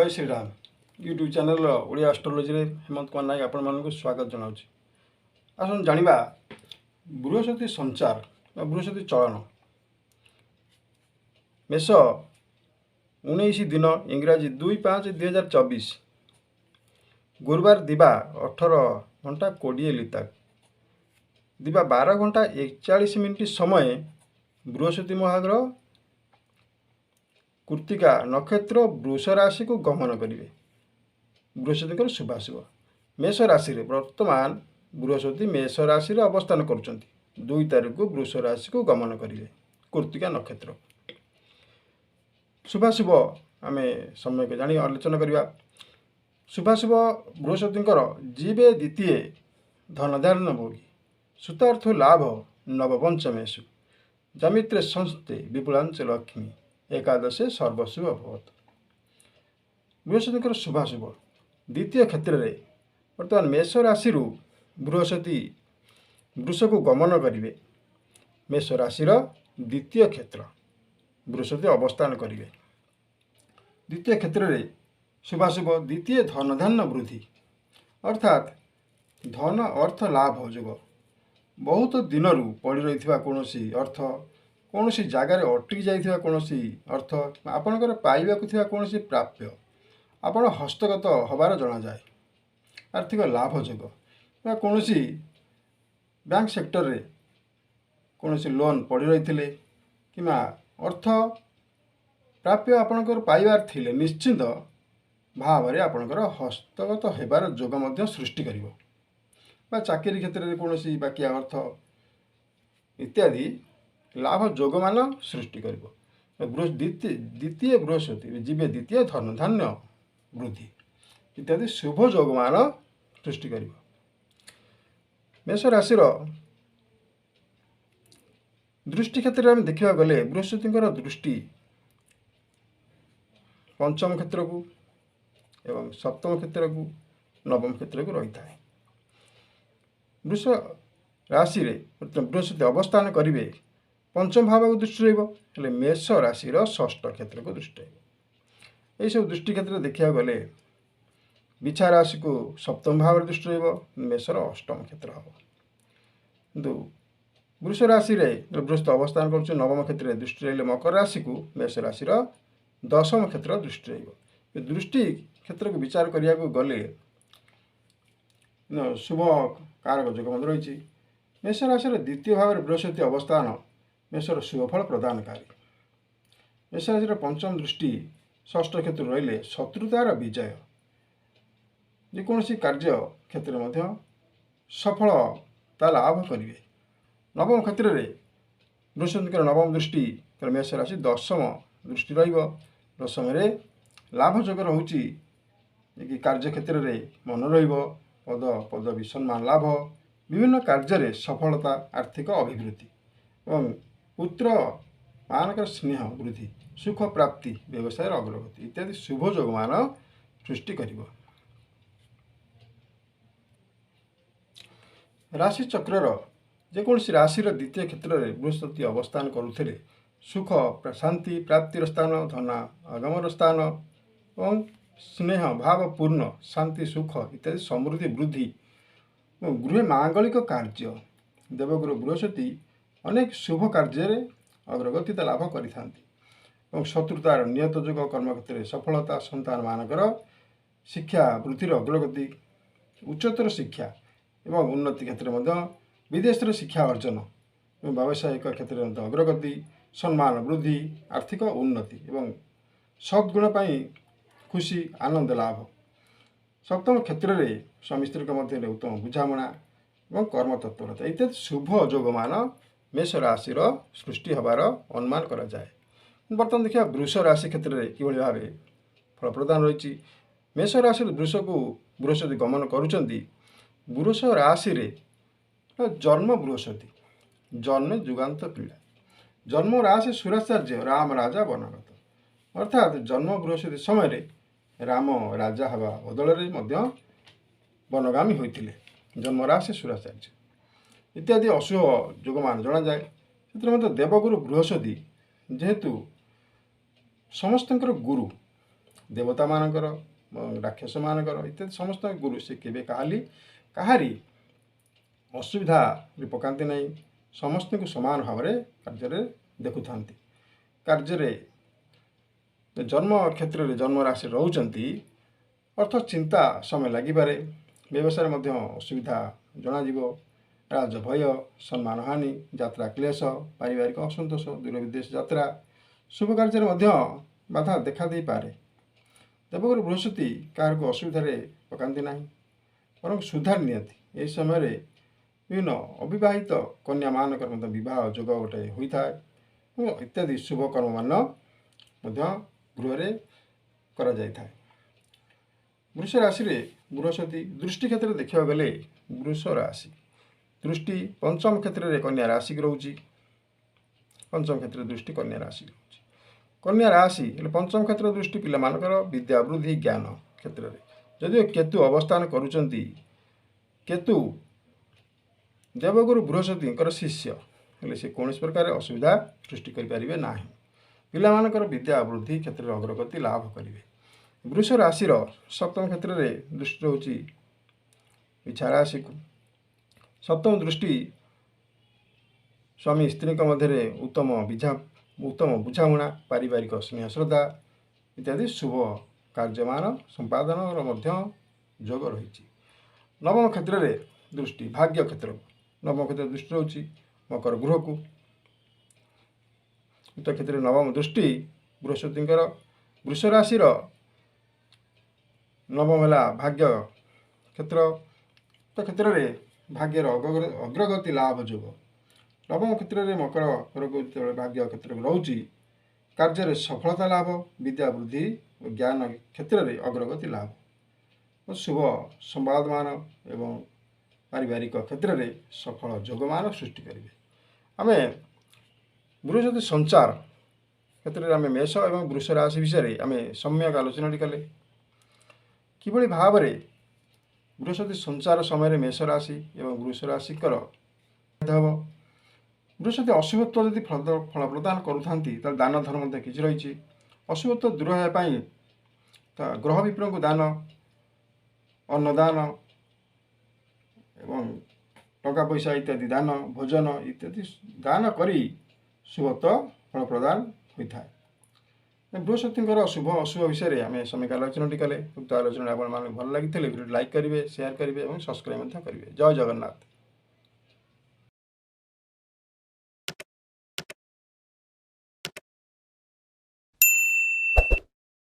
जय Shriram YouTube channel Odia astrology रे हेमंत कुमार नायक आपण मानक स्वागत जनाऊँ। आसन जानिबा बृहस्पति संचार बृहस्पति चलन मेष 19 दिन इंग्राजी 2/5/2024 गुरुवार दिबा 18:20 लिता दिबा 12:41 समय बृहस्पति महाग्रह कृत्तिका नक्षत्र वृष राशि को गमन करेंगे। बृहस्पति शुभाशुभ मेष राशि रे वर्तमान बृहस्पति मेष राशि रे अवस्थान कर 2 तारीख को वृष राशि को गमन करेंगे कृत्तिका नक्षत्र। शुभाशुभ आम समय को जानी आलोचना करवा। शुभाशुभ बृहस्पति जीवे द्वितीय धनधारण भोगी सुतार्थ लाभ नवपंचमेशु जामित्रे संस्थे विपुलांच लक्ष्मी एकादशे सर्वशुभ भवत। बृहस्पति शुभाशुभ द्वितीय क्षेत्र में बर्तमान मेष राशि बृहस्पति वृष को गमन करेंगे। मेष राशि द्वितीय क्षेत्र बृहस्पति अवस्थान करेंगे। द्वितीय क्षेत्र में शुभाशुभ द्वितीय धनधान्य वृद्धि अर्थात धन अर्थ लाभ जोग बहुत दिन पड़ रही कौन अर्थ कौन जगार अटकी जाइथिबा कौन अर्थ आपणकर पाइबा कौन प्राप्य आपण हस्तगत हबार जना जाए। आर्थिक लाभ जोग कौन बैंक सेक्टर रे कौन लोन पड़ रही कि अर्थ प्राप्य आपणकर पाइबार थिले निश्चिंत भाव में आपणकर हस्तगत होबार जोग मध्य सृष्टि करिवो चाकरी क्षेत्र में कौन बाकी अर्थ इत्यादि लाभ जोग मान सृष्टि कर। द्वितीय बृहस्पति जीवे द्वितीय धनधान्य वृद्धि इत्यादि शुभ जोग मान सृष्टि कर। मेष राशि दृष्टि क्षेत्र में देखा गले बृहस्पति दृष्टि पंचम क्षेत्र को एवं सप्तम क्षेत्र को नवम क्षेत्र को रही है। वृष राशि बृहस्पति अवस्थान करेंगे पंचम भाव को दृष्टि रही मेष राशि षष्ठ क्षेत्र को दृष्टि रही सब दृष्टि क्षेत्र देखा गले बिछा राशि को सप्तम भाव दृष्टि रेषर अष्टम क्षेत्र हम किंतु वृष राशि बृहस्पति अवस्थान कर नवम क्षेत्र में दृष्टि रही मकर राशि को मेष राशि दशम क्षेत्र दृष्टि रही दृष्टि क्षेत्र को विचार करने को गले शुभ कारक जोग रही मेष राशि द्वितीय भाव में बृहस्पति अवस्थान मेषर शुभफल प्रदानकारी। मेष राशि पंचम दृष्टि षष्ठ क्षेत्र रही शत्रुतार विजय जेकोसी कार्य क्षेत्र में सफलता लाभ करेंगे। नवम क्षेत्र में बृहस्पति नवम दृष्टि मेष राशि दशम दृष्टि रशम लाभ जोग रोचे कि कार्य क्षेत्र में मन पद पदवी सम्मान लाभ विभिन्न कार्य सफलता आर्थिक अभिवृद्धि और पुत्र मान स्नेह वृद्धि सुख प्राप्ति व्यवसाय अग्रगति इत्यादि शुभ जोग मान सृष्टि कर। राशि चक्र जेकोसी राशि द्वितीय क्षेत्र में बृहस्पति अवस्थान करुले सुख शांति प्राप्तिर स्थान धन आगमर स्थान और स्नेह भावपूर्ण शांति सुख इत्यादि समृद्धि वृद्धि गृह मांगलिक कार्य देवगुरु बृहस्पति अनेक शुभ कार्य अग्रगति लाभ कर। शत्रुतार नियत जोग कर्म क्षेत्र सफलता संतान मानकर शिक्षा वृत्तिर अग्रगति उच्चतर शिक्षा एवं उन्नति क्षेत्र में विदेश शिक्षा अर्जन और व्यावसायिक क्षेत्र में अग्रगति सम्मान वृद्धि आर्थिक उन्नति एवं सद्गुण खुशी आनंद लाभ। सप्तम क्षेत्र में स्वामी स्त्री मध्य उत्तम बुझामणा और कर्म तत्परता इत्यादि शुभ जोग मान मेष राशि सृष्टि हबार अनुमान करा जाए। बर्तमान देखिए वृष राशि क्षेत्र में कि भाव फल प्रदान रही मेष राशि वृष को बृहस्पति गमन करुँच वृष राशि जन्म बृहस्पति जन्म युगांत पीड़ा जन्म राशि सुराचार्य राम राजा वनगत अर्थात जन्म बृहस्पति समय राम राजा हवा बदल वनगामी होते जन्म राशि सुराचार्य इत्यादि अशुभ जोग मान जना जाए। देवगुरु बृहस्पति जेहेतु समस्त गुरु ଦେବତାମାନଙ୍କର ରାକ୍ଷସମାନଙ୍କର ଇତ୍ୟାଦି ସମସ୍ତ ଗୁରୁ ସେ କେବେ କାହାରି ଅସୁବିଧାରେ ପକାନ୍ତି ନାହିଁ। ସମସ୍ତଙ୍କୁ ସମାନ ଭାବରେ କାର୍ଯ୍ୟରେ ଦେଖୁଥାନ୍ତି। କାର୍ଯ୍ୟରେ ଜନ୍ମ କ୍ଷେତ୍ରରେ ଜନ୍ମ ରାଶି ରହୁଛନ୍ତି ଅର୍ଥ ଚିନ୍ତା ସମୟ ଲାଗିପାରେ। ବ୍ୟବସାୟରେ ମଧ୍ୟ ଅସୁବିଧା ଜଣାଯିବ। ରାଜଭୟ, ସମ୍ମାନହାନି, ଯାତ୍ରା କ୍ଲେଶ, ପାରିବାରିକ ଅସନ୍ତୋଷ, ଦୂର ବିଦେଶ ଯାତ୍ରା, ଶୁଭ କାର୍ଯ୍ୟରେ ମଧ୍ୟ ବାଧା ଦେଖାଦେଇପାରେ। ଦେବଗୁରୁ ବୃହସ୍ପତି କାହାକୁ ଅସୁବିଧାରେ ପକାନ୍ତି ନାହିଁ, ବରଂ ସୁଧାରି ନିଅନ୍ତି। ଏହି ସମୟରେ ବିଭିନ୍ନ ଅବିବାହିତ କନ୍ୟାମାନଙ୍କର ମଧ୍ୟ ବିବାହ ଯୋଗ ଗୋଟେ ହୋଇଥାଏ ଏବଂ ଇତ୍ୟାଦି ଶୁଭ କର୍ମମାନ ମଧ୍ୟ ଗୃହରେ କରାଯାଇଥାଏ। ବୃଷ ରାଶିରେ ବୃହସ୍ପତି ଦୃଷ୍ଟି କ୍ଷେତ୍ରରେ ଦେଖିବାକୁ ଗଲେ ବୃଷ ରାଶି ଦୃଷ୍ଟି ପଞ୍ଚମ କ୍ଷେତ୍ରରେ କନ୍ୟା ରାଶିକି ରହୁଛି। ପଞ୍ଚମ କ୍ଷେତ୍ରରେ ଦୃଷ୍ଟି କନ୍ୟା ରାଶି ରହୁଛି। କନ୍ୟା ରାଶି ହେଲେ ପଞ୍ଚମ କ୍ଷେତ୍ର ଦୃଷ୍ଟି ପିଲାମାନଙ୍କର ବିଦ୍ୟା ବୃଦ୍ଧି ଜ୍ଞାନ କ୍ଷେତ୍ରରେ। ଯଦିଓ କେତୁ ଅବସ୍ଥାନ କରୁଛନ୍ତି, କେତୁ ଦେବଗୁରୁ ବୃହସ୍ପତିଙ୍କର ଶିଷ୍ୟ ହେଲେ ସେ କୌଣସି ପ୍ରକାର ଅସୁବିଧା ସୃଷ୍ଟି କରିପାରିବେ ନାହିଁ। ପିଲାମାନଙ୍କର ବିଦ୍ୟା ବୃଦ୍ଧି କ୍ଷେତ୍ରରେ ଅଗ୍ରଗତି ଲାଭ କରିବେ। ବୃଷ ରାଶିର ସପ୍ତମ କ୍ଷେତ୍ରରେ ଦୃଷ୍ଟି ରହୁଛି ଇଚ୍ଛା ରାଶିକୁ। ସପ୍ତମ ଦୃଷ୍ଟି ସ୍ୱାମୀ ସ୍ତ୍ରୀଙ୍କ ମଧ୍ୟରେ ଉତ୍ତମ ବୁଝାମଣା, ପାରିବାରିକ ସ୍ନେହ ଶ୍ରଦ୍ଧା ଇତ୍ୟାଦି ଶୁଭ କାର୍ଯ୍ୟମାନ ସମ୍ପାଦନର ମଧ୍ୟ ଯୋଗ ରହିଛି। ନବମ କ୍ଷେତ୍ରରେ ଦୃଷ୍ଟି ଭାଗ୍ୟ କ୍ଷେତ୍ରକୁ। ନବମ କ୍ଷେତ୍ରରେ ଦୃଷ୍ଟି ରହୁଛି ମକର ଗୃହକୁ। ଉକ୍ତ କ୍ଷେତ୍ରରେ ନବମ ଦୃଷ୍ଟି ବୃହସ୍ପତିଙ୍କର। ବୃଷ ରାଶିର ନବମ ହେଲା ଭାଗ୍ୟ କ୍ଷେତ୍ର। ଉକ୍ତ କ୍ଷେତ୍ରରେ ଭାଗ୍ୟର ଅଗ୍ରଗତି ଲାଭ ଯୋଗ। ନବମ କ୍ଷେତ୍ରରେ ମକର ଘରକୁ ଯେତେବେଳେ ଭାଗ୍ୟ କ୍ଷେତ୍ରକୁ ରହୁଛି, କାର୍ଯ୍ୟରେ ସଫଳତା ଲାଭ, ବିଦ୍ୟା ବୃଦ୍ଧି ଓ ଜ୍ଞାନ କ୍ଷେତ୍ରରେ ଅଗ୍ରଗତି ଲାଭ ଓ ଶୁଭ ସମ୍ବାଦମାନ ଏବଂ ପାରିବାରିକ କ୍ଷେତ୍ରରେ ସଫଳ ଯୋଗମାନ ସୃଷ୍ଟି କରିବେ। ଆମେ ବୃହସ୍ପତି ସଞ୍ଚାର କ୍ଷେତ୍ରରେ ଆମେ ମେଷ ଏବଂ ବୃଷ ରାଶି ବିଷୟରେ ଆମେ ସମ୍ୟକ ଆଲୋଚନାଟି କଲେ। କିଭଳି ଭାବରେ ବୃହସ୍ପତି ସଞ୍ଚାର ସମୟରେ ମେଷ ରାଶି ଏବଂ ବୃଷ ରାଶିଙ୍କର ହେବ। ବୃହସ୍ପତି ଅଶୁଭତ୍ୱ ଯଦି ଫଳ ପ୍ରଦାନ କରୁଥାନ୍ତି, ତାହେଲେ ଦାନ ଧର୍ମ ମଧ୍ୟ କିଛି ରହିଛି। ଅଶୁଭତ୍ୱ ଦୂର ହେବା ପାଇଁ ଗ୍ରହ ବିପ୍ରଙ୍କୁ ଦାନ, ଅନ୍ନଦାନ ଏବଂ ଟଙ୍କା ପଇସା ଇତ୍ୟାଦି ଦାନ, ଭୋଜନ ଇତ୍ୟାଦି ଦାନ କରି ଶୁଭତ୍ୱ ଫଳ ପ୍ରଦାନ ହୋଇଥାଏ। ବୃହସ୍ପତିଙ୍କର ଶୁଭ ଅଶୁଭ ବିଷୟରେ ଆମେ ସମୀକ୍ଷା ଆଲୋଚନାଟି କଲେ। ଉକ୍ତ ଆଲୋଚନା ଆପଣମାନଙ୍କୁ ଭଲ ଲାଗିଥିଲେ ଭିଡ଼ିଓ ଲାଇକ୍ କରିବେ, ସେୟାର କରିବେ ଏବଂ ସବସ୍କ୍ରାଇବ୍ ମଧ୍ୟ କରିବେ। ଜୟ ଜଗନ୍ନାଥ।